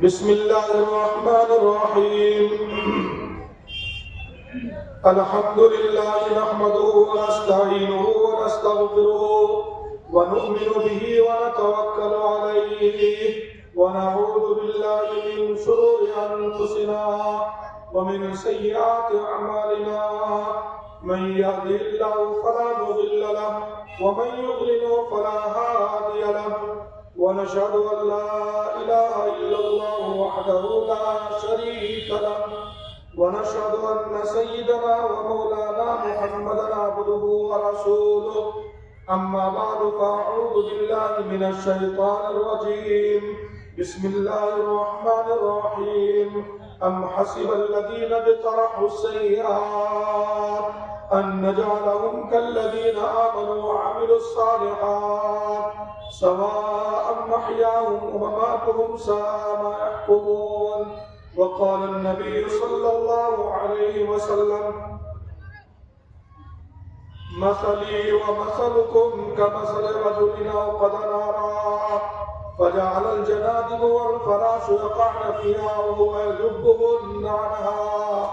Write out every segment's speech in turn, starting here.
بسم الله الرحمن الرحيم الحمد لله نحمده ونستعينه ونستغفره ونؤمن به ونتوكل عليه ونعوذ بالله من شرور أنفسنا ومن سيئات أعمالنا من يهده الله فلا مضل له ومن يضلل فلا هادي له ونشهد أن لا إله إلا الله وحده لا شريك له ونشهد أن سيدنا ومولانا محمدا عبده ورسوله أما بعد فأعوذ بالله من الشيطان الرجيم بسم الله الرحمن الرحيم أم حسب الذين اجترحوا السيئات أن نجعلهم كالذين آمنوا وعملوا الصالحات سواء محياهم ومماتهم ساء ما يحكمون وقال النبي صلى الله عليه وسلم مثلي ومثلكم كمثل رجل أوقد نارا فجعل الجنادب والفراش يقعن فيها وهو يجبهن عنها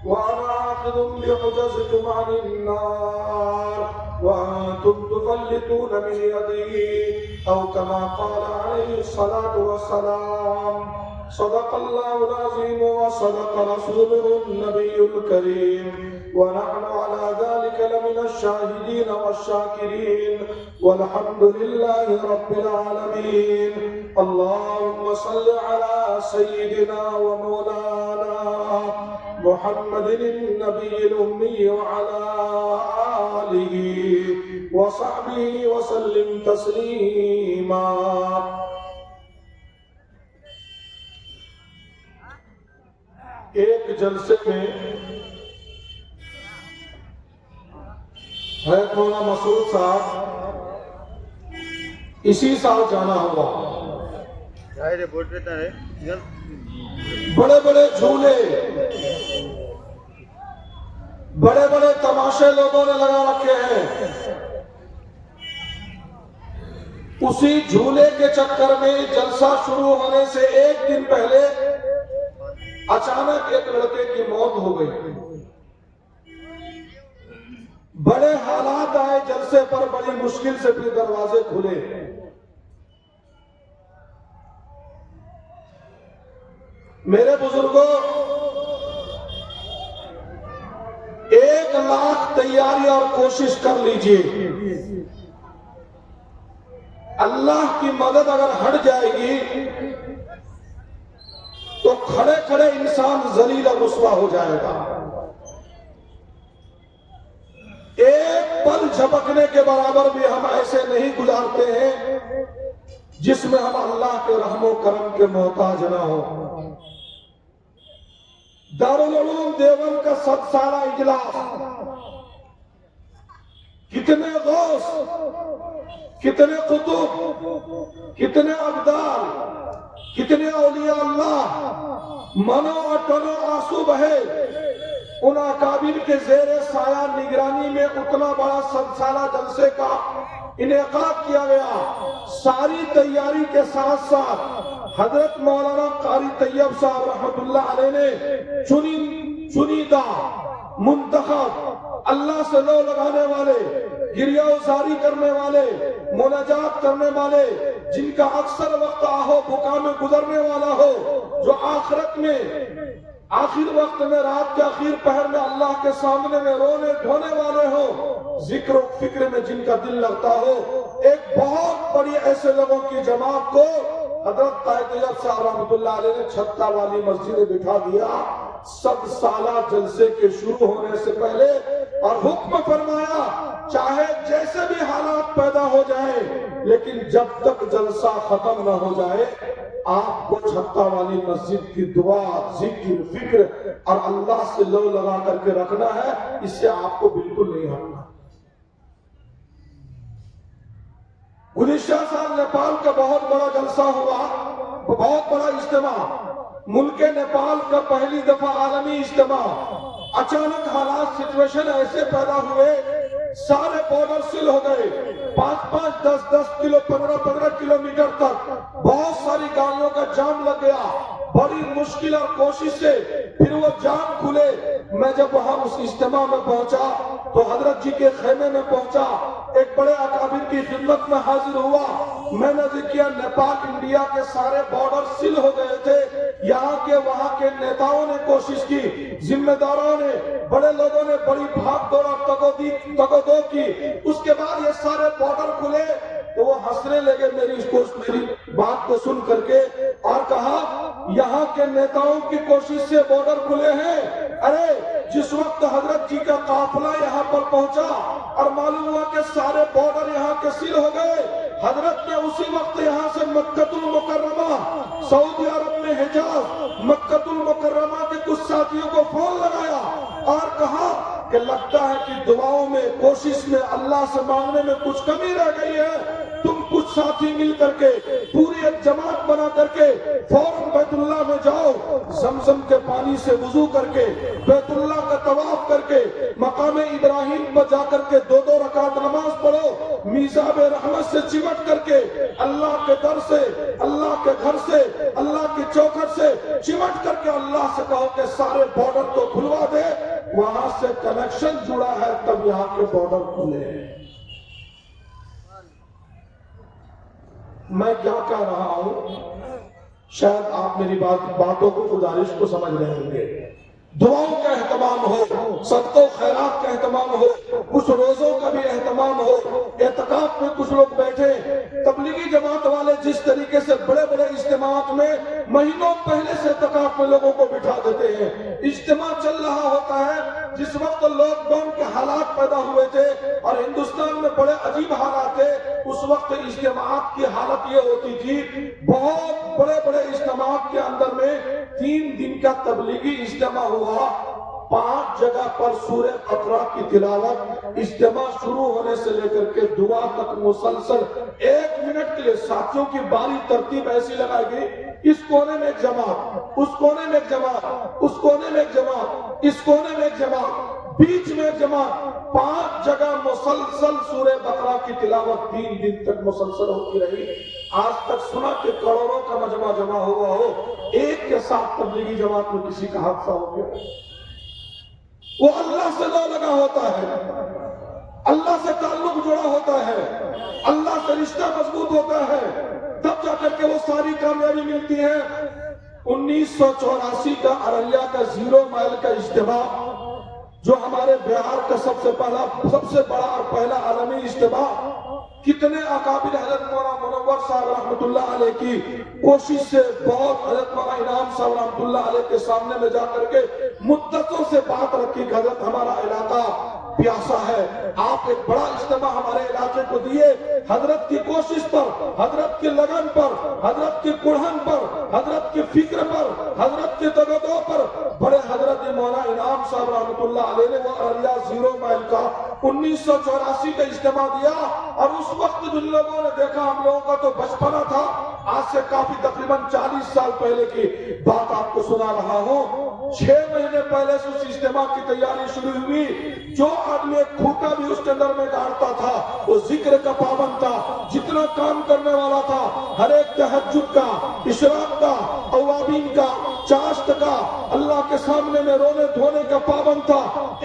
وأنا آخذ بحجزكم عن النار وأنتم تفلتون من يدي أو كما قال عليه الصلاة والسلام صدق الله العظيم وصدق رسوله النبي الكريم ونحن على ذلك لمن الشاهدين والشاكرين والحمد لله رب العالمين اللهم صل على سيدنا ومولانا محمد النبي الأمي وعلى آله وصحبه وسلم تسليما ایک جلسے میں ہے مولانا مسعود صاحب اسی سال جانا ہوا بڑے بڑے جھولے بڑے بڑے تماشے لوگوں نے لگا رکھے ہیں اسی جھولے کے چکر میں جلسہ شروع ہونے سے ایک دن پہلے اچانک ایک لڑکے کی موت ہو گئی بڑے حالات آئے جلسے پر بڑی مشکل سے بھی دروازے کھلے میرے بزرگوں 1,00,000 تیاری اور کوشش کر لیجئے اللہ کی مدد اگر ہٹ جائے گی تو کھڑے کھڑے انسان ذلیل اور رسوا ہو جائے گا ایک پل جھپکنے کے برابر بھی ہم ایسے نہیں گزارتے ہیں جس میں ہم اللہ کے رحم و کرم کے محتاج نہ ہو دارالعلوم دیوبند کا 7 سالہ اجلاس کتنے غوث کتنے قطب کتنے ابدال کتنے اولیاء اللہ منو اور ٹنو آنسو بہے ان اکابر کے زیر سایہ نگرانی میں اتنا بڑا 7 سالہ جلسے کا انعقاد کیا گیا ساری تیاری کے ساتھ ساتھ حضرت مولانا قاری طیب صاحب رحمت اللہ علیہ نے چنیدہ منتخب اللہ سے لو لگانے والے گریہ وزاری کرنے والے مناجات کرنے والے جن کا اکثر وقت آہو بکا میں گزرنے والا ہو جو آخرت میں آخر وقت میں رات کے آخر پہر میں اللہ کے سامنے میں رونے دھونے والے ہو ذکر و فکر میں جن کا دل لگتا ہو ایک بہت بڑی ایسے لوگوں کی جماعت کو حضرت قاری طیب صاحب رحمت اللہ علیہ نے چھتا والی مسجد میں بٹھا دیا 7 سالہ جلسے کے شروع ہونے سے پہلے اور حکم فرمایا چاہے جیسے بھی حالات پیدا ہو جائیں لیکن جب تک جلسہ ختم نہ ہو جائے آپ کو چھتا والی مسجد کی دعا ذکر فکر اور اللہ سے لو لگا کر کے رکھنا ہے اس سے آپ کو بالکل نہیں ہٹنا گزشتہ سال نیپال کا بہت بڑا جلسہ ہوا بہت بڑا اجتماع ملک نیپال کا پہلی دفعہ عالمی اجتماع اچانک حالات سچویشن ایسے پیدا ہوئے سارے بارڈر سیل ہو گئے، 5-5 10-10 کلو 15-15 کلومیٹر تک بہت ساری گاڑیوں کا جام لگ گیا، بڑی مشکل اور کوشش سے پھر وہ جام کھلے۔ میں جب وہاں اس اجتماع میں پہنچا تو حضرت جی کے خیمے میں پہنچا، ایک بڑے اکابر کی خدمت میں حاضر ہوا۔ میں نے ذکر کیا نیپال انڈیا کے سارے بارڈر سیل ہو گئے تھے، یہاں کے وہاں کے نیتاؤں نے کوشش کی، ذمہ داروں نے، بڑے لوگوں نے بڑی بھاگ دوڑ اور تگودو کی۔ اس کے بعد یہ سارے بارڈر کھلے تو وہ ہنسنے لگے میری بات کو سن کر کے، اور کہا یہاں کے نیتاؤں کی کوشش سے بارڈر کھلے ہیں۔ ارے جس وقت حضرت جی کا قافلہ یہاں پر پہنچا اور معلوم ہوا کہ سارے بارڈر یہاں کے سیل ہو گئے، حضرت نے اسی وقت یہاں سے مکہ المکرمہ، سعودی عرب میں حجاز، مکہ المکرمہ کے کچھ ساتھیوں کو فون لگایا اور کہا کہ لگتا ہے کہ دعاؤں میں، کوشش میں، اللہ سے مانگنے میں کچھ کمی رہ گئی ہے، تم کچھ ساتھی مل کر کے پوری ایک جماعت بنا کر کے فوراً بیت اللہ میں جاؤ، زمزم کے پانی سے وضو کر کے، بیت اللہ کا طواف کر کے، مقام ابراہیم پر جا کر کے 2 رکعت نماز پڑھو، میزاب رحمت سے چمٹ کر کے اللہ کے در سے، اللہ کے گھر سے، اللہ کی چوکھٹ سے چمٹ کر کے اللہ سے کہو کہ سارے بارڈر تو کھلوا دے، وہاں سے کنیکشن جڑا ہے تب یہاں کے بارڈر کھلے ہیں۔ میں کیا کہہ رہا ہوں، شاید آپ میری باتوں کو، گزارش کو سمجھ رہے ہوں گے۔ دعاؤں کا اہتمام ہو، صدقہ و خیرات کا اہتمام ہو، کچھ روزوں کا بھی اہتمام ہو۔ اعتکاف میں کچھ لوگ بیٹھے، تبلیغی جماعت والے جس طریقے سے بڑے بڑے اجتماعات میں مہینوں پہلے سے اعتکاف میں لوگوں کو بٹھا دیتے ہیں، اجتماع چل رہا ہوتا ہے۔ جس وقت لاک ڈاؤن کے حالات پیدا ہوئے تھے اور ہندوستان میں بڑے عجیب حالات تھے، اس وقت اجتماعات کی حالت یہ ہوتی تھی، بہت بڑے بڑے اجتماعات کے اندر میں 3 دن کا تبلیغی اجتماع ہوا، 5 جگہ پر سورہ اقرا کی تلاوت، اجتماع شروع ہونے سے لے کر کے دعا تک مسلسل 1 منٹ کے لیے۔ ساتھیوں کی باری ترتیب ایسی لگائی گئی، اس کونے میں ایک جماعت، اس کونے میں ایک جماعت، اس کونے میں ایک جماعت، اس کونے میں ایک جماعت، بیچ میں ایک جماعت، 5 جگہ مسلسل سورہ بقرہ کی تلاوت 3 دن تک مسلسل ہوتی رہی۔ آج تک سنا کہ کروڑوں کا مجمع جمع ہوا ہو، ایک کے ساتھ تبلیغی جماعت میں کسی کا حادثہ ہو گیا۔ وہ اللہ سے لو لگا ہوتا ہے، اللہ سے تعلق جڑا ہوتا ہے، اللہ سے رشتہ مضبوط ہوتا ہے، تب جا کر کے وہ ساری کامیابی ملتی ہے۔ 1984 کا ارریہ کا 0 مائل کا اجتماع، جو ہمارے بہار کا سب سے بڑا اور پہلا عالمی اجتماع، کتنے اکابر، حضرت مولانا منور صاحب رحمۃ اللہ علیہ کی کوشش سے، بہت حضرت مولانا انعام صاحب رحمۃ اللہ علیہ کے سامنے میں جا کر کے مدتوں سے بات رکھی کہ حضرت ہمارا علاقہ پیاسا ہے، آپ ایک بڑا اجتماع ہمارے علاقے کو دیے۔ حضرت کی کوشش پر، حضرت کی لگن پر، حضرت کی کڑھن پر، حضرت کی فکر پر، حضرت کی تگودو پر، بڑے حضرت مولانا انعام صاحب رحمۃ اللہ علیہ نے وہ ارریہ 0 مائل کا 1984 کا اجتماع دیا۔ اور اس وقت جن لوگوں نے دیکھا، ہم لوگوں کا تو بچپنا تھا، آج سے کافی تقریباً 40 سال پہلے کی بات آپ کو سنا رہا ہوں، 6 مہینے پہلے سے اس اجتماع کی تیاری شروع ہوئی۔ جو آدمی ایک کھوٹا بھی اس کے اندر میں گاڑتا تھا، وہ ذکر کا پابند تھا، جتنا کام کرنے والا تھا، ہر ایک تہجد کا، اشراق کا، اوابین کا، چاشت کا، اللہ کے سامنے میں رونے دھونے کا پابند تھا۔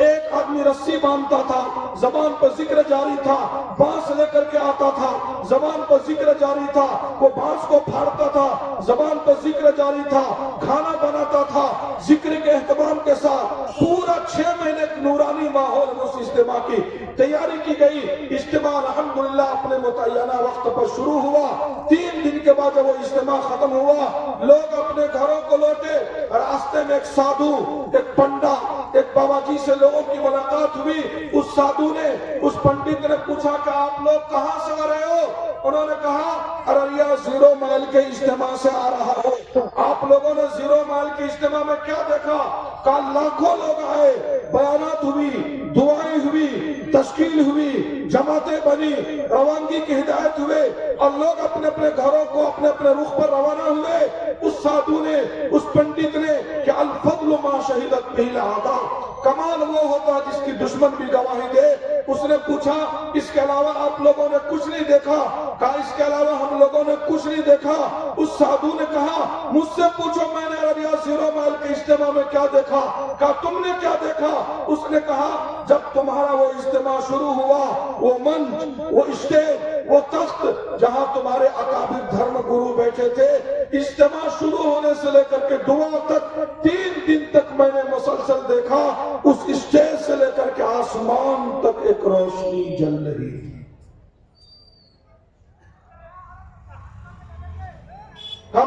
ایک آدمی رسی باندھتا تھا، زبان پر ذکر جاری تھا، بانس لے کر کے آتا تھا، زبان پر ذکر جاری تھا، وہ بانس کو پھاڑتا تھا، زبان پر ذکر جاری تھا، کھانا بناتا تھا، ذکر کے اہتمام کے ساتھ۔ پورا 6 مہینے نورانی ماحول میں اس اجتماع کی تیاری کی گئی۔ اجتماع الحمدللہ اپنے متعینہ وقت پر شروع ہوا۔ 3 دن کے بعد جب وہ اجتماع ختم ہوا، لوگ اپنے گھروں کو لوٹے۔ راستے میں ایک سادھو، ایک پنڈا، ایک بابا جی سے لوگوں کی ملاقات ہوئی۔ اس سادھو نے، اس پنڈت نے پوچھا کہ آپ لوگ کہاں سے آ رہے ہو؟ انہوں نے کہا ارریہ 0 مائل کے اجتماع سے آ رہا ہوں۔ آپ لوگوں نے 0 مائل کے اجتماع میں کیا دیکھا؟ کہا لاکھوں لوگ آئے، بیانات ہوئی، دعائیں ہوئی، تشکیل ہوئی، جماعتیں بنی، روانگی کی ہدایت ہوئے، اور لوگ اپنے اپنے گھروں کو اپنے اپنے رخ پر روانہ ہوئے۔ اس سادھو نے، اس پنڈت نے کہ الفضل ما شہدت بہ الاعداء، کمال وہ ہوتا جس کی دشمن بھی گواہی دے۔ اس نے پوچھا اس کے علاوہ آپ لوگوں نے کچھ نہیں دیکھا؟ کہا اس کے علاوہ ہم لوگوں نے کچھ نہیں دیکھا۔ اس سادھو نے کہا مجھ سے پوچھو میں نے عربیہ زیرو مائل کے اجتماع میں کیا دیکھا؟ کہا تم نے کیا دیکھا؟ اس نے کہا جب تمہارا وہ اجتماع شروع ہوا، وہ منچ، وہ اسٹیج، وہ تخت جہاں تمہارے اکابر دھرم گرو بیٹھے تھے، اجتماع شروع ہونے سے لے کر کے دعا تک 3 دن تک میں نے مسلسل دیکھا، اس اسٹیج سے لے کر کے آسمان تک ایک روشنی جل رہی تھی۔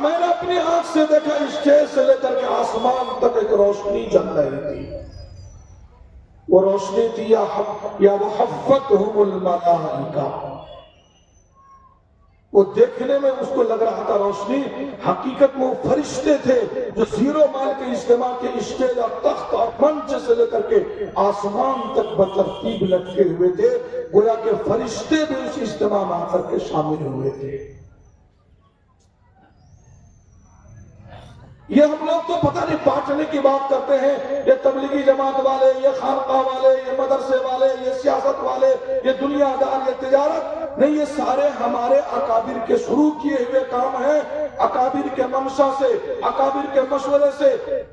میں نے اپنی آنکھ سے دیکھا اسٹیج سے لے کر کے آسمان تک ایک روشنی جل رہی تھی۔ وہ روشنی تھی یا وحفتہم الملائکہ۔ وہ دیکھنے میں اس کو لگ رہا تھا روشنی، حقیقت میں وہ فرشتے تھے جو زیرو مائل کے اجتماع کے اسٹیج اور تخت اور منچ سے لے کر کے آسمان تک بترتیب لٹکے ہوئے تھے، گویا کہ فرشتے بھی اس اجتماع میں آ کر کے شامل ہوئے تھے۔ یہ ہم لوگ تو پتہ نہیں بانٹنے کی بات کرتے ہیں، یہ تبلیغی جماعت والے، یہ خانقاہ والے، یہ مدرسے والے، یہ سیاست والے، یہ دنیا دار، یہ تجارت، نہیں، یہ سارے ہمارے اکابر کے شروع کیے ہوئے کام ہیں۔ اکابر کے منشا سے، اکابر کے مشورے سے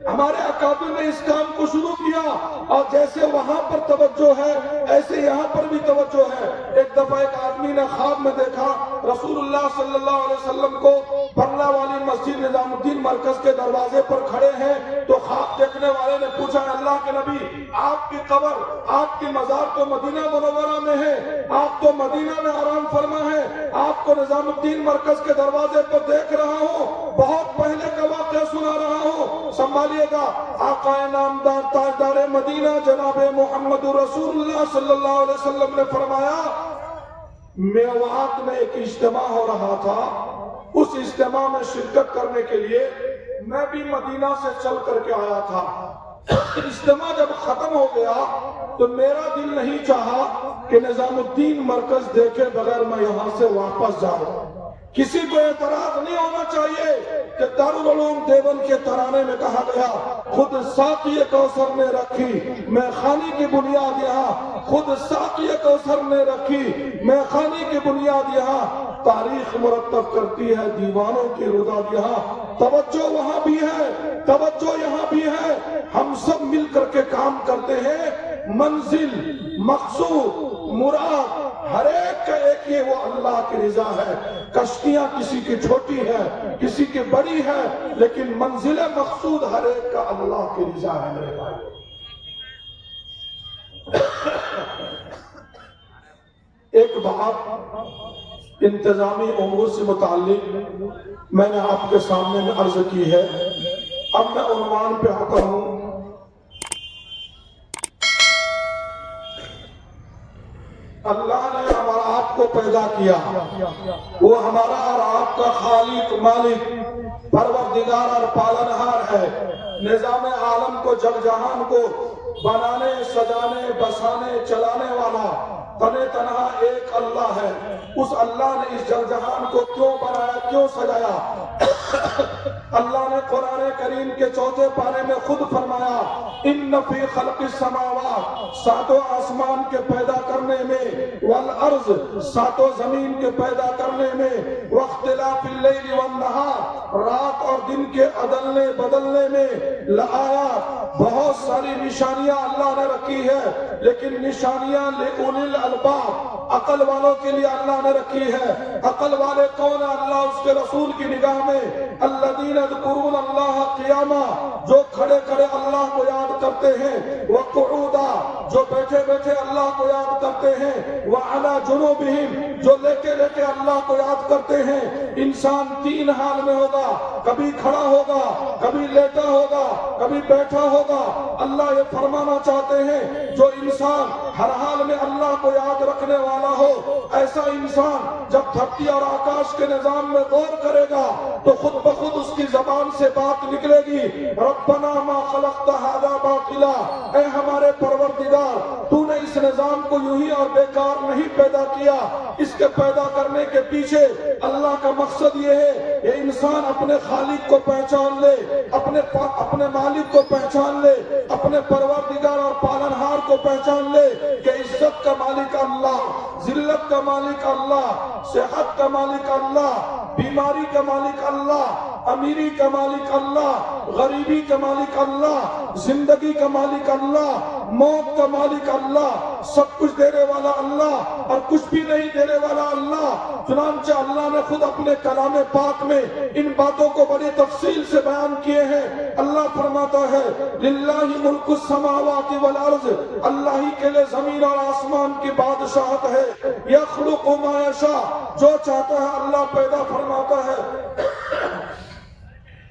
ہمارے اکابر نے اس کام کو شروع کیا، اور جیسے وہاں پر توجہ ہے ایسے یہاں پر بھی توجہ ہے۔ ایک دفعہ ایک آدمی نے خواب میں دیکھا رسول اللہ صلی اللہ علیہ وسلم کو بنگلہ والی مسجد نظام الدین مرکز کے دروازے پر کھڑے ہیں، تو خواب دیکھنے والے نے پوچھا اللہ کے نبی آپ کی قبر، آپ کی مزار تو مدینہ منورہ میں ہے، آپ تو مدینہ میں آرام فرما ہے، آپ کو نظام الدین مرکز کے دروازے پر دیکھ رہا ہوں، بہت پہلے کا واقعہ سنا رہا ہوں، سنبھالیے گا۔ آقا نامدار تاجدار مدینہ جناب محمد رسول اللہ صلی اللہ علیہ وسلم نے فرمایا میوات میں ایک اجتماع ہو رہا تھا، اس اجتماع میں شرکت کرنے کے لیے میں بھی مدینہ سے چل کر کے آیا تھا۔ اجتماع جب ختم ہو گیا تو میرا دل نہیں چاہا کہ نظام الدین مرکز دیکھے بغیر میں یہاں سے واپس جاؤں۔ کسی کو اعتراض نہیں ہونا چاہیے کہ دارالعلوم دیوبند کے ترانے میں کہا گیا خود ساقی کوثر نے رکھی میں خانی کی بنیاد یہاں، خود ساقی کوثر نے رکھی میں خانی کی بنیاد یہاں، تاریخ مرتب کرتی ہے دیوانوں کی رضا یہاں۔ توجہ وہاں بھی ہے، توجہ یہاں بھی ہے، ہم سب مل کر کے کام کرتے ہیں، منزل، مقصود، مراد ہر ایک کا ایک ہی، وہ اللہ کی رضا ہے۔ کشتیاں کسی کی چھوٹی ہے، کسی کی بڑی ہے، لیکن منزل مقصود ہر ایک کا اللہ کی رضا ہے میرے بھائی۔ ایک بات انتظامی امور سے متعلق میں نے آپ کے سامنے میں عرض کی ہے، اب میں عنوان پہ آتا ہوں۔ اللہ نے ہمارا آپ کو پیدا کیا، وہ ہمارا اور آپ کا خالق، مالک، پروردگار اور پالنہار ہے۔ نظام عالم کو، جگ جہان کو بنانے، سجانے، بسانے، چلانے والا تنے تنہا ایک اللہ ہے۔ اس اللہ نے اس جگ جہان کو کیوں بنایا، کیوں سجایا؟ اللہ نے قرآن کریم کے 4 پارے میں خود فرمایا ان فی خلق السماوات، 7 آسمان کے پیدا کرنے میں، والارض، 7 زمین کے پیدا کرنے میں، واختلاف اللیل والنہار، رات اور دن کے عدلنے بدلنے میں، لآیات، بہت ساری نشانیاں اللہ نے رکھی ہے، لیکن نشانیاں لأولی الالباب، عقل والوں کے لیے اللہ نے رکھی ہے۔ عقل والے کون ہیں؟ اللہ اس کے رسول کی نگاہ میں الذین یذکرون اللہ قیاما، جو کھڑے کھڑے اللہ کو یاد کرتے ہیں، وقعودا، جو بیٹھے بیٹھے اللہ کو یاد کرتے ہیں، وعلی جنوبہم، جو لیٹے لیٹے اللہ کو یاد کرتے ہیں۔ انسان 3 حال میں ہوگا، کبھی کھڑا ہوگا، کبھی لیٹا ہوگا، کبھی بیٹھا ہوگا۔ اللہ یہ فرمانا چاہتے ہیں جو انسان ہر حال میں اللہ کو یاد رکھنے والا ہو، ایسا انسان جب دھرتی اور آکاش کے نظام میں غور کرے گا تو خود بخود اس کی زبان سے بات نکلے گی، ربنا ما خلقت ھذا باطلا، اے ہمارے پروردگار تو نے اس نظام کو یوں ہی اور بیکار نہیں پیدا کیا، اس کے پیدا کرنے کے پیچھے اللہ کا مقصد یہ ہے کہ انسان اپنے خالق کو پہچان لے، اپنے مالک کو پہچان لے، اپنے پروردگار اور پالنہار کو پہچان لے کہ عزت کا مالک اللہ، ذلت کا مالک اللہ، صحت کا مالک اللہ، بیماری کا مالک اللہ، امیری کا مالک اللہ، غریبی کا مالک اللہ، زندگی کا مالک اللہ، موت کا مالک اللہ، سب کچھ دینے والا اللہ اور کچھ بھی نہیں دینے والا اللہ۔ چنانچہ اللہ نے خود اپنے کلام پاک میں ان باتوں کو بڑی تفصیل سے بیان کیے ہیں۔ اللہ فرماتا ہے للہ ملک السماوات والارض، اللہ ہی کے لئے زمین اور آسمان کی بادشاہت ہے۔ یخلق ما یشاء، جو چاہتا ہے اللہ پیدا فرماتا ہے۔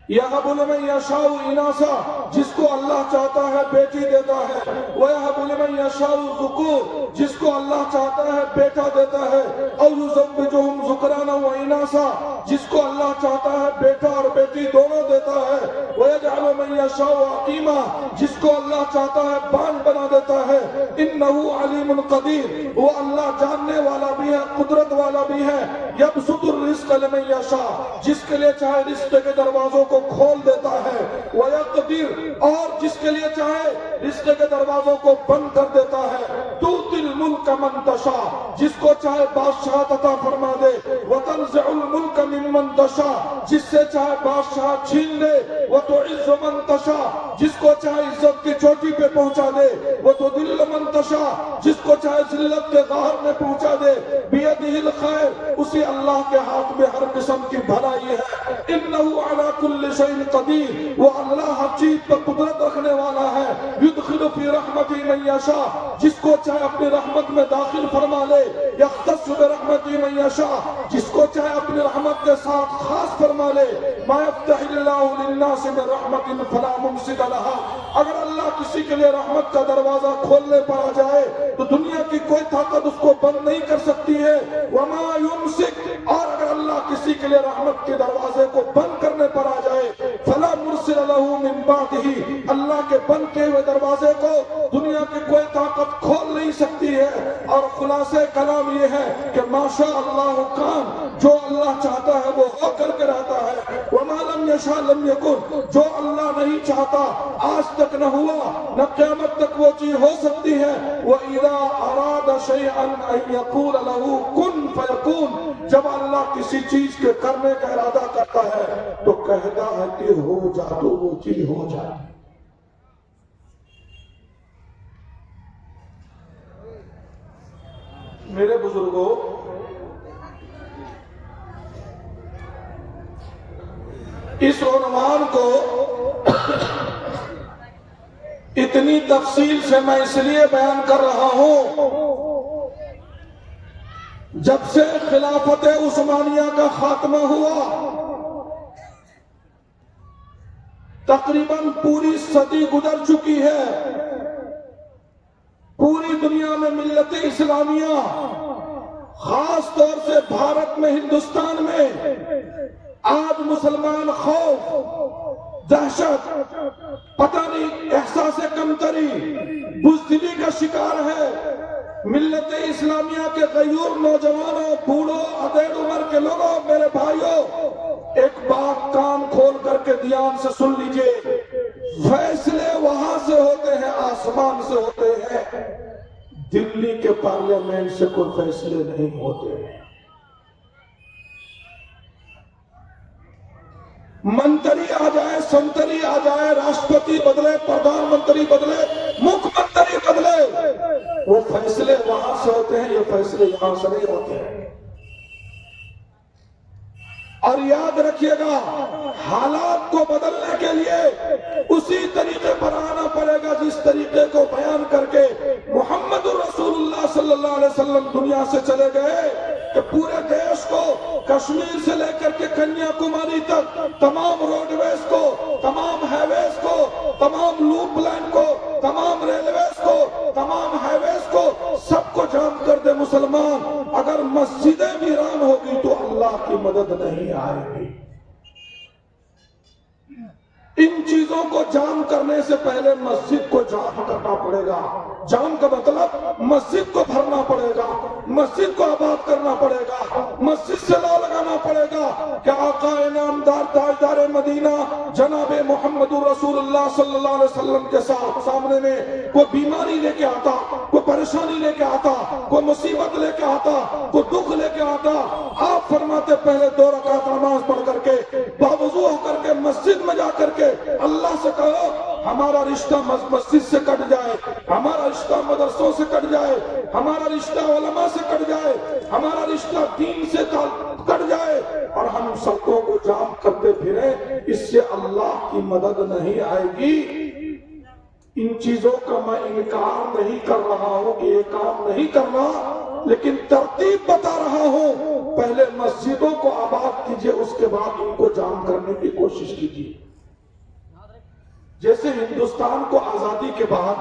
یہب لمن یشاء اناثا، جس کو اللہ چاہتا ہے بیٹی دیتا ہے، ویہب لمن یشاء ذکور، جس کو اللہ چاہتا ہے بیٹا دیتا ہے، او یزوجہم ذکرانا و اناثا، جس کو اللہ چاہتا ہے بیٹا اور بیٹی دونوں دیتا ہے، ویجعل من یشاء عقیما، جس کو اللہ چاہتا ہے بانج بنا دیتا ہے۔ انہ علیم قدیر، وہ اللہ جاننے والا بھی ہے، قدرت والا بھی ہے۔ یبسط الرزق لمن یشاء، جس کے لیے چاہے رزق کے دروازوں کو کھول دیتا ہے، وَيَقْدِرُ، اور جس کے لیے چاہے رزق کے دروازوں کو بند کر دیتا ہے۔ تُؤْتِي الْمُلْكَ مَن تَشَاءُ، جس کو چاہے بادشاہت عطا فرما دے۔ وَتَنزِعُ الْمُلْكَ مِمَّن تَشَاءُ، جس سے چاہے بادشاہت چھین لے۔ وَتُعِزُّ مَن تَشَاءُ، جس کو چاہے عزت کی چوٹی پہ پہنچا دے۔ وَتُذِلُّ مَن تَشَاءُ، جس کو چاہے ذلت کے قہر میں پہنچا دے۔ بِيَدِهِ الْخَيْرُ، اسی اللہ کے ہاتھ میں ہر قسم کی بھلائی ہے۔ إِنَّهُ عَلَى كُلِّ شيء قدیر، وہ اللہ ہر چیز پر قدرت رکھنے والا ہے۔ يدخل في رحمته من يشاء، جس کو چاہے اپنی رحمت میں داخل فرما لے۔ يختص برحمته من يشاء، جس کو چاہے اپنی رحمت کے ساتھ خاص فرما لے۔ ما يفتح الله للناس من رحمة فلا ممسك لها، اگر اللہ کسی کے لیے رحمت کا دروازہ کھولنے پر آ جائے تو دنیا کی کوئی طاقت اس کو بند نہیں کر سکتی ہے۔ وما يمسك، اور اگر اللہ کسی کے لیے رحمت کے دروازے کو بند کرنے پر آ جائے فلا مرسل له من بعده، اللہ کے بند کیے ہوئے دروازے کو دنیا کی کوئی طاقت کھول نہیں سکتی ہے۔ اور خلاصہ کلام یہ ہے کہ ما شاء اللہ کان، جو اللہ چاہتا ہے وہ ہو کر کے رہتا ہے۔ وما لم یشاء لم یکن، جو اللہ نہیں چاہتا آج تک نہ ہوا نہ قیامت تک وہ چیز ہو سکتی ہے۔ وَإِذَا أَرَادَ شَيْئًا أَن يَقُولَ لَهُ كُن فَيَكُونُ، جب اللہ کسی چیز کے کرنے کا ارادہ کرتا ہے تو کہتا ہے کہ ہو جا، تو وہ چیز ہو جاتی۔ میرے بزرگوں، اس عنوان کو اتنی تفصیل سے میں اس لیے بیان کر رہا ہوں، جب سے خلافت عثمانیہ کا خاتمہ ہوا تقریباً پوری صدی گزر چکی ہے۔ پوری دنیا میں ملت اسلامیہ، خاص طور سے بھارت میں، ہندوستان میں آج مسلمان خوف، دہشت، پتہ نہیں احساس کمتری، بزدلی کا شکار ہے۔ ملت اسلامیہ کے غیور نوجوانوں، بوڑھوں، ادھیڑ عمر کے لوگوں، میرے بھائیوں، ایک بات کان کھول کر کے دھیان سے سن لیجئے، فیصلے وہاں سے ہوتے ہیں، آسمان سے ہوتے ہیں، دلی کے پارلیمنٹ سے کوئی فیصلے نہیں ہوتے ہیں۔ منتری آ جائے، سنتری آ جائے، راشٹرپتی بدلے، پردھان منتری بدلے، مکھ منتری بدلے، وہ فیصلے وہاں سے ہوتے ہیں، یہ فیصلے یہاں سے نہیں ہوتے ہیں۔ اور یاد رکھیے گا، حالات کو بدلنے کے لیے اسی طریقے پر آنا پڑے گا جس طریقے کو بیان کر کے محمد رسول اللہ صلی اللہ علیہ وسلم دنیا سے چلے گئے کہ پورے دیش کو، کشمیر سے لے کر کے کنیا کماری تک، تمام روڈ ویز کو، تمام ہائی ویز کو، تمام لوپ لائن کو، تمام ریلویز کو، تمام ہائی ویز کو، سب کو جام کر دے مسلمان۔ اگر مسجدیں ویران ہوگی تو اللہ کی مدد نہیں آئے گی۔ ان چیزوں کو جام کرنے سے پہلے مسجد کو جام کرنا پڑے گا. جام کا مطلب مسجد کو بھرنا پڑے گا, مسجد کو آباد کرنا پڑے گا, مسجد سے لا لگانا پڑے گا کہ آقا انعامدار تاجدار مدینہ جناب محمد رسول اللہ صلی اللہ علیہ وسلم کے سامنے میں کوئی بیماری لے کے آتا, کوئی پریشانی لے کے آتا, کوئی مصیبت لے کے آتا, کوئی دکھ لے کے آتا, آپ فرماتے پہلے 2 رکعت نماز پڑھ کر کے باوضو ہو کر کے مسجد میں جا کر کے اللہ سے کہو ہمارا رشتہ مسجد سے کٹ جائے, ہمارا رشتہ مدرسوں سے کٹ جائے, ہمارا رشتہ علماء سے کٹ جائے, ہمارا رشتہ دین سے کٹ جائے, اور ہم سڑکوں کو جام کرتے پھریں. اس سے اللہ کی مدد نہیں آئے گی. ان چیزوں کا میں انکار نہیں کر رہا ہوں کہ یہ کام نہیں کرنا, لیکن ترتیب بتا رہا ہوں. پہلے مسجدوں کو آباد کیجئے, اس کے بعد ان کو جام کرنے کی کوشش کیجئے. جیسے ہندوستان کو آزادی کے بعد,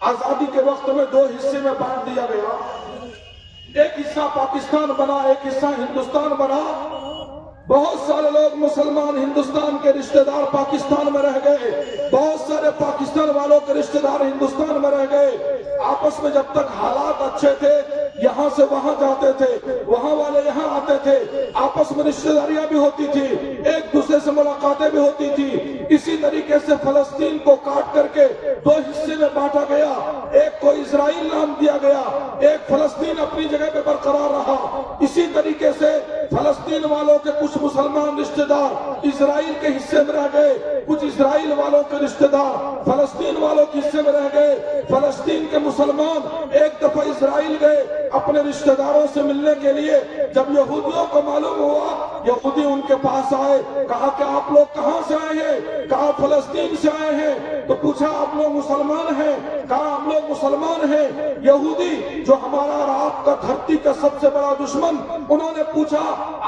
آزادی کے وقت میں 2 حصے میں بانٹ دیا گیا. ایک حصہ پاکستان بنا, ایک حصہ ہندوستان بنا. بہت سارے لوگ مسلمان ہندوستان کے رشتہ دار پاکستان میں رہ گئے, بہت سارے پاکستان والوں کے رشتہ دار ہندوستان میں رہ گئے. آپس میں جب تک حالات اچھے تھے یہاں سے وہاں جاتے تھے, وہاں والے یہاں آتے تھے, آپس میں رشتہ داریاں بھی ہوتی تھی, ایک دوسرے سے ملاقاتیں بھی ہوتی تھی. اسی طریقے سے فلسطین کو کاٹ کر کے 2 حصے میں بانٹا گیا. ایک کو اسرائیل نام دیا گیا, ایک فلسطین اپنی جگہ پہ برقرار رہا. اسی طریقے سے فلسطین والوں کے کچھ مسلمان رشتہ دار اسرائیل کے حصے میں رہ گئے, کچھ اسرائیل والوں کے رشتہ دار فلسطین والوں کے حصے میں رہ گئے. فلسطین کے مسلمان ایک دفعہ اسرائیل گئے اپنے رشتہ داروں سے ملنے کے لیے. جب یہودیوں کو معلوم ہوا, یہودی ان کے پاس آئے, کہا کہ آپ لوگ کہاں سے آئے ہیں؟ کہا فلسطین سے آئے ہیں. تو پوچھا آپ لوگ مسلمان ہیں؟ کہا ہم لوگ مسلمان ہیں. یہودی جو ہمارا اور آپ کا دھرتی کا سب سے بڑا دشمن, انہوں نے پوچھا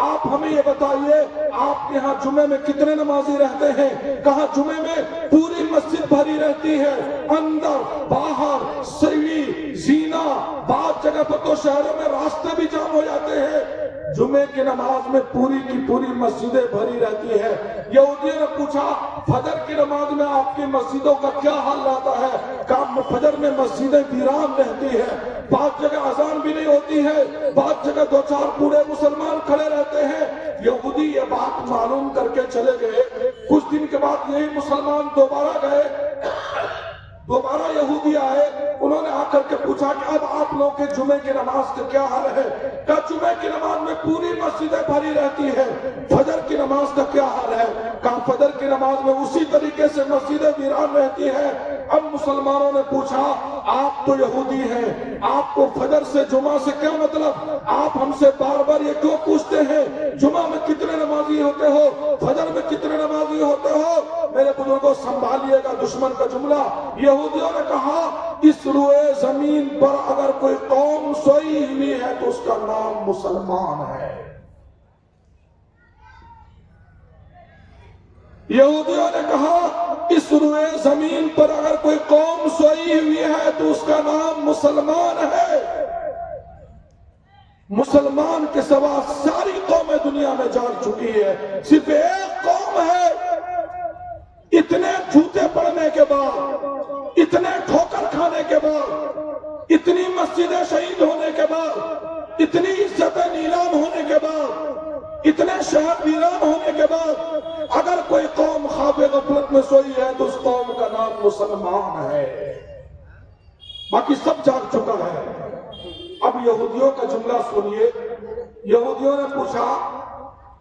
آپ ہمیں یہ بتائیے آپ کے ہاں جمعے میں کتنے نمازی رہتے ہیں؟ کہا جمعے میں پوری مسجد بھری رہتی ہے, اندر باہر سیڑھی زینہ, بعض جگہ پر تو شہروں میں راستے بھی جام ہو جاتے ہیں. جمعے کی نماز میں پوری کی پوری مسجدیں بھری رہتی ہے. یہودیوں نے پوچھا فجر کی نماز میں آپ کی مسجدوں کا کیا حال رہتا ہے؟ کہا فجر میں مسجدیں ویران رہتی ہے, بعض جگہ اذان بھی نہیں ہوتی ہے, بعض جگہ 2-4 بوڑھے مسلمان کھڑے رہتے ہیں. یہودی یہ بات معلوم کر کے چلے گئے. کچھ دن کے بعد یہی مسلمان دوبارہ گئے, دوبارہ یہودی آئے. انہوں نے آ کر کے پوچھا کہ اب آپ لوگ کے جمعے کی نماز کا کیا حال ہے؟ کہا جمعے کی نماز میں پوری مسجدیں بھری رہتی ہے. فجر کی نماز کا کیا حال ہے؟ کہا فجر کی نماز میں اسی طریقے سے مسجدیں ویران رہتی ہے. اب مسلمانوں نے پوچھا آپ تو یہودی ہیں, آپ کو فجر سے جمعہ سے کیا مطلب؟ آپ ہم سے بار بار یہ کیوں پوچھتے ہیں جمعہ میں کتنے نمازی ہوتے ہو, فجر میں کتنے نمازی ہوتے ہو؟ میرے بزرگوں سنبھالیے گا دشمن کا جملہ. یہودیوں نے کہا اس روئے زمین پر اگر کوئی قوم سوئی ہوئی ہے تو اس کا نام مسلمان ہے. یہودیوں نے کہا اس روئے زمین پر اگر کوئی قوم سوئی ہوئی ہے تو اس کا نام مسلمان ہے. مسلمان کے سوا ساری قومیں دنیا میں جان چکی ہے, صرف ایک قوم ہے. اتنے جھوٹے پڑنے کے بعد, اتنے ٹھوکر کھانے کے بعد, اتنی مسجدیں شہید ہونے کے بعد, اتنی عزتیں نیلام ہونے کے بعد, اتنے شہر ویران ہونے کے بعد, اگر کوئی قوم خواب غفلت میں سوئی ہے تو اس قوم کا نام مسلمان ہے. باقی سب جاگ چکا ہے. اب یہودیوں کا جملہ سنیے. یہودیوں نے پوچھا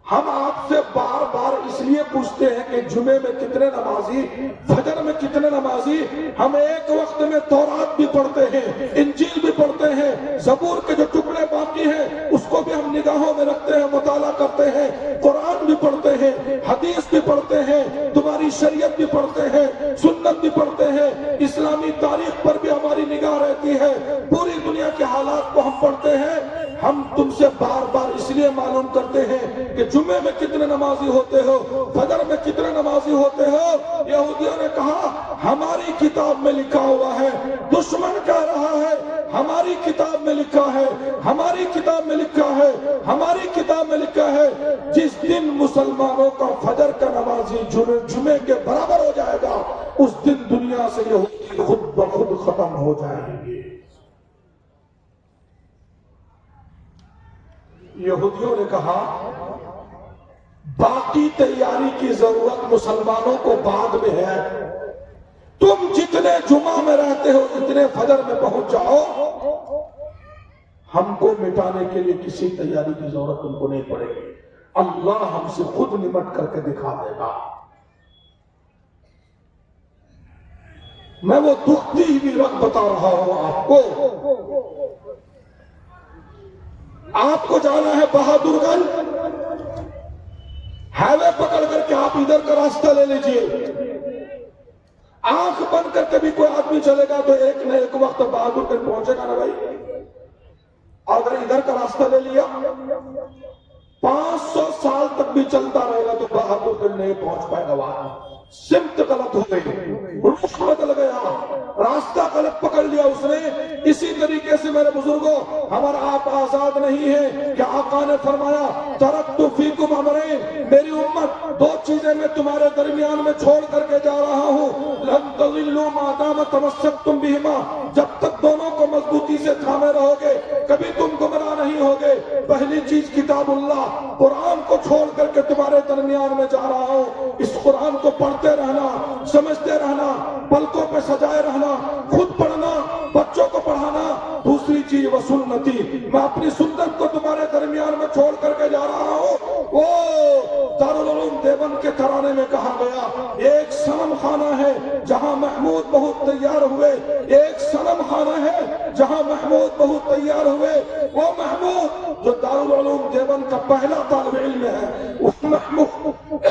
ہم آپ سے بار بار اس لیے پوچھتے ہیں کہ جمعے میں کتنے نمازی, فجر میں کتنے نمازی. ہم ایک وقت میں تورات بھی پڑھتے ہیں, انجیل بھی پڑھتے ہیں, زبور کے جو ٹکڑے باقی ہیں اس کو بھی ہم نگاہوں میں رکھتے ہیں, مطالعہ کرتے ہیں, قرآن بھی پڑھتے ہیں, حدیث بھی پڑھتے ہیں, تمہاری شریعت بھی پڑھتے ہیں, سنت بھی پڑھتے ہیں, اسلامی تاریخ پر بھی ہماری نگاہ رہتی ہے, پوری دنیا کے حالات کو ہم پڑھتے ہیں. ہم تم سے بار بار اس لیے معلوم کرتے ہیں کہ جمعے میں کتنے نمازی ہوتے ہو, فجر میں کتنے نمازی ہوتے ہو. یہودیوں نے کہا ہماری کتاب میں لکھا ہوا ہے. دشمن کہہ رہا ہے ہماری کتاب میں لکھا ہے, ہماری کتاب میں لکھا ہے, ہماری کتاب میں لکھا ہے جس دن مسلمانوں کا فجر کا نمازی جمعے کے برابر ہو جائے گا اس دن دنیا سے یہودی خود بخود ختم ہو جائیں گے۔ یہودیوں نے کہا باقی تیاری کی ضرورت مسلمانوں کو بعد میں ہے، تم جتنے جمعہ میں رہتے ہو اتنے فجر میں پہنچ جاؤ، ہم کو مٹانے کے لیے کسی تیاری کی ضرورت تم کو نہیں پڑے گی، اللہ ہم سے خود نمٹ کر کے دکھا دے گا۔ میں وہ دکھتی ہوئی رخ بتا رہا ہوں آپ کو جانا ہے بہادر گنج، ہائی وے پکڑ کر کے آپ ادھر کا راستہ لے لیجئے، آنکھ بند کر کے بھی کوئی آدمی چلے گا تو ایک نہ ایک وقت بہادر گنج پہنچے گا نا بھائی، اگر ادھر کا راستہ لے لیا 500 سال تک بھی چلتا رہے گا تو بہادر گنج نہیں پہنچ پائے گا، وہاں سمت غلط ہو گئی، رخ بدل گیا، راستہ غلط پکڑ لیا اس نے۔ اسی طریقے سے میرے بزرگوں ہمارا آپ آزاد نہیں ہے کہ آقا نے فرمایا ترکت فیکم امرین، میری امت 2 چیزیں میں تمہارے درمیان میں چھوڑ کر کے جا رہا ہوں، لن تضلوا ما دام تمسکتم بہما، جب تک دونوں کو مضبوطی سے تھامے رہو گے کبھی تم گمراہ نہیں ہوگے۔ پہلی چیز کتاب اللہ، قرآن کو چھوڑ کر کے تمہارے درمیان میں جا رہا ہوں، اس قرآن کو پڑھتے رہنا، سمجھتے رہنا، پلکوں پہ سجائے رہنا، خود پڑھنا، بچوں کو پڑھانا۔ دوسری چیز وہ سنتی، میں اپنی سنت کو تمہارے درمیان میں چھوڑ کر کے جا رہا ہوں۔ وہ دارالعلوم دیوبند کے ترانے میں کہا گیا ایک صنم خانہ ہے جہاں محمود بہت تیار ہوئے، ایک صنم خانہ ہے جہاں محمود بہت تیار ہوئے، وہ محمود جو دارالعلوم دیوبند کا پہلا طالب علم ہے، اس محمود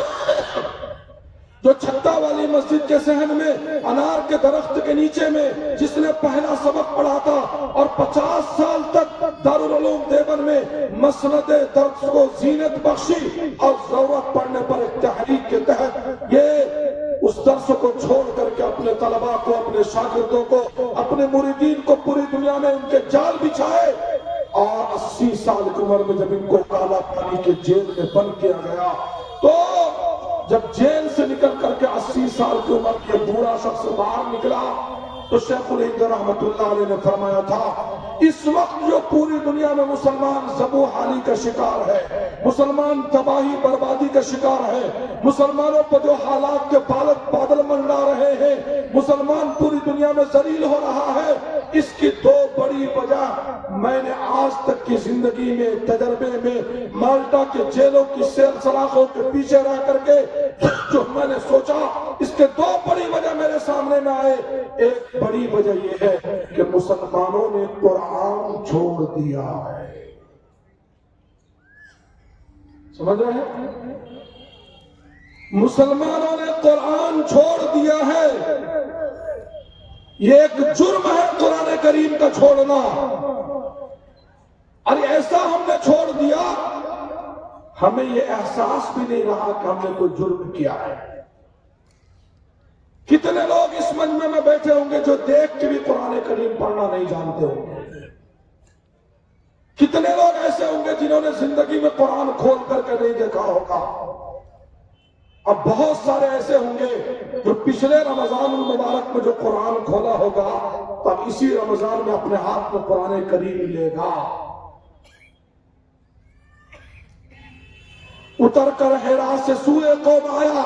جو چھتا والی مسجد کے صحن میں انار کے درخت کے نیچے میں جس نے پہلا سبق پڑھا تھا اور 50 سال تک دارالعلوم دیوبند میں مسند درس کو زینت بخشی اور ضرورت پڑنے پر ایک تحریک کے تحت یہ اس درس کو چھوڑ کر کے اپنے طلباء کو، اپنے شاگردوں کو، اپنے مریدین کو پوری دنیا میں ان کے جال بچھائے، اور 80 سال کی عمر میں جب ان کو کالا پانی کے جیل میں بند کیا گیا تو جب جیل سے نکل کر کے 80 سال کی عمر کے بوڑھا شخص باہر نکلا تو شیخ الہند رحمت اللہ علیہ نے فرمایا تھا اس وقت جو پوری دنیا میں مسلمان ذبح حالی کا شکار ہے، مسلمان تباہی بربادی کا شکار ہے، مسلمانوں پر جو حالات کے بادل منڈا رہے ہیں، مسلمان پوری دنیا میں ذلیل ہو رہا ہے، اس کی 2 بڑی وجہ میں نے آج تک کی زندگی میں تجربے میں مالٹا کے جیلوں کی سلاخوں کے پیچھے رہ کر کے جو میں نے سوچا، اس کے 2 بڑی وجہ میرے سامنے میں آئے۔ ایک بڑی وجہ یہ ہے کہ مسلمانوں نے قرآن چھوڑ دیا ہے، سمجھ رہے ہیں؟ مسلمانوں نے قرآن چھوڑ دیا ہے، یہ ایک جرم ہے قرآن کریم کا چھوڑنا، اور ایسا ہم نے چھوڑ دیا ہمیں یہ احساس بھی نہیں رہا کہ ہم نے کوئی جرم کیا ہے۔ کتنے لوگ اس مجمع میں بیٹھے ہوں گے جو دیکھ کے بھی قرآن کریم پڑھنا نہیں جانتے ہوں گے، کتنے لوگ ایسے ہوں گے جنہوں نے زندگی میں قرآن کھول کر کے نہیں دیکھا ہوگا، اب بہت سارے ایسے ہوں گے جو پچھلے رمضان المبارک میں جو قرآن کھولا ہوگا تب اسی رمضان میں اپنے ہاتھ میں قرآن کریم لے گا۔ اتر کر حرا سے سوئے قوم آیا،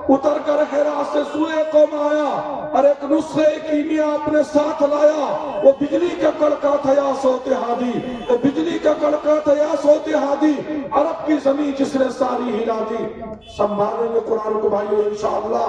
اتر کر حرا سے سوئے قوم آیا، اور ایک نسخے کیمیا اپنے ساتھ لایا، وہ بجلی کا کڑکا تھا یا صوت ہادی، وہ بجلی کا کڑکا تھا یا صوت ہادی، عرب کی زمین جس نے ساری ہلا دی۔ سنبھالیں گے قرآن کو بھائیو انشاءاللہ۔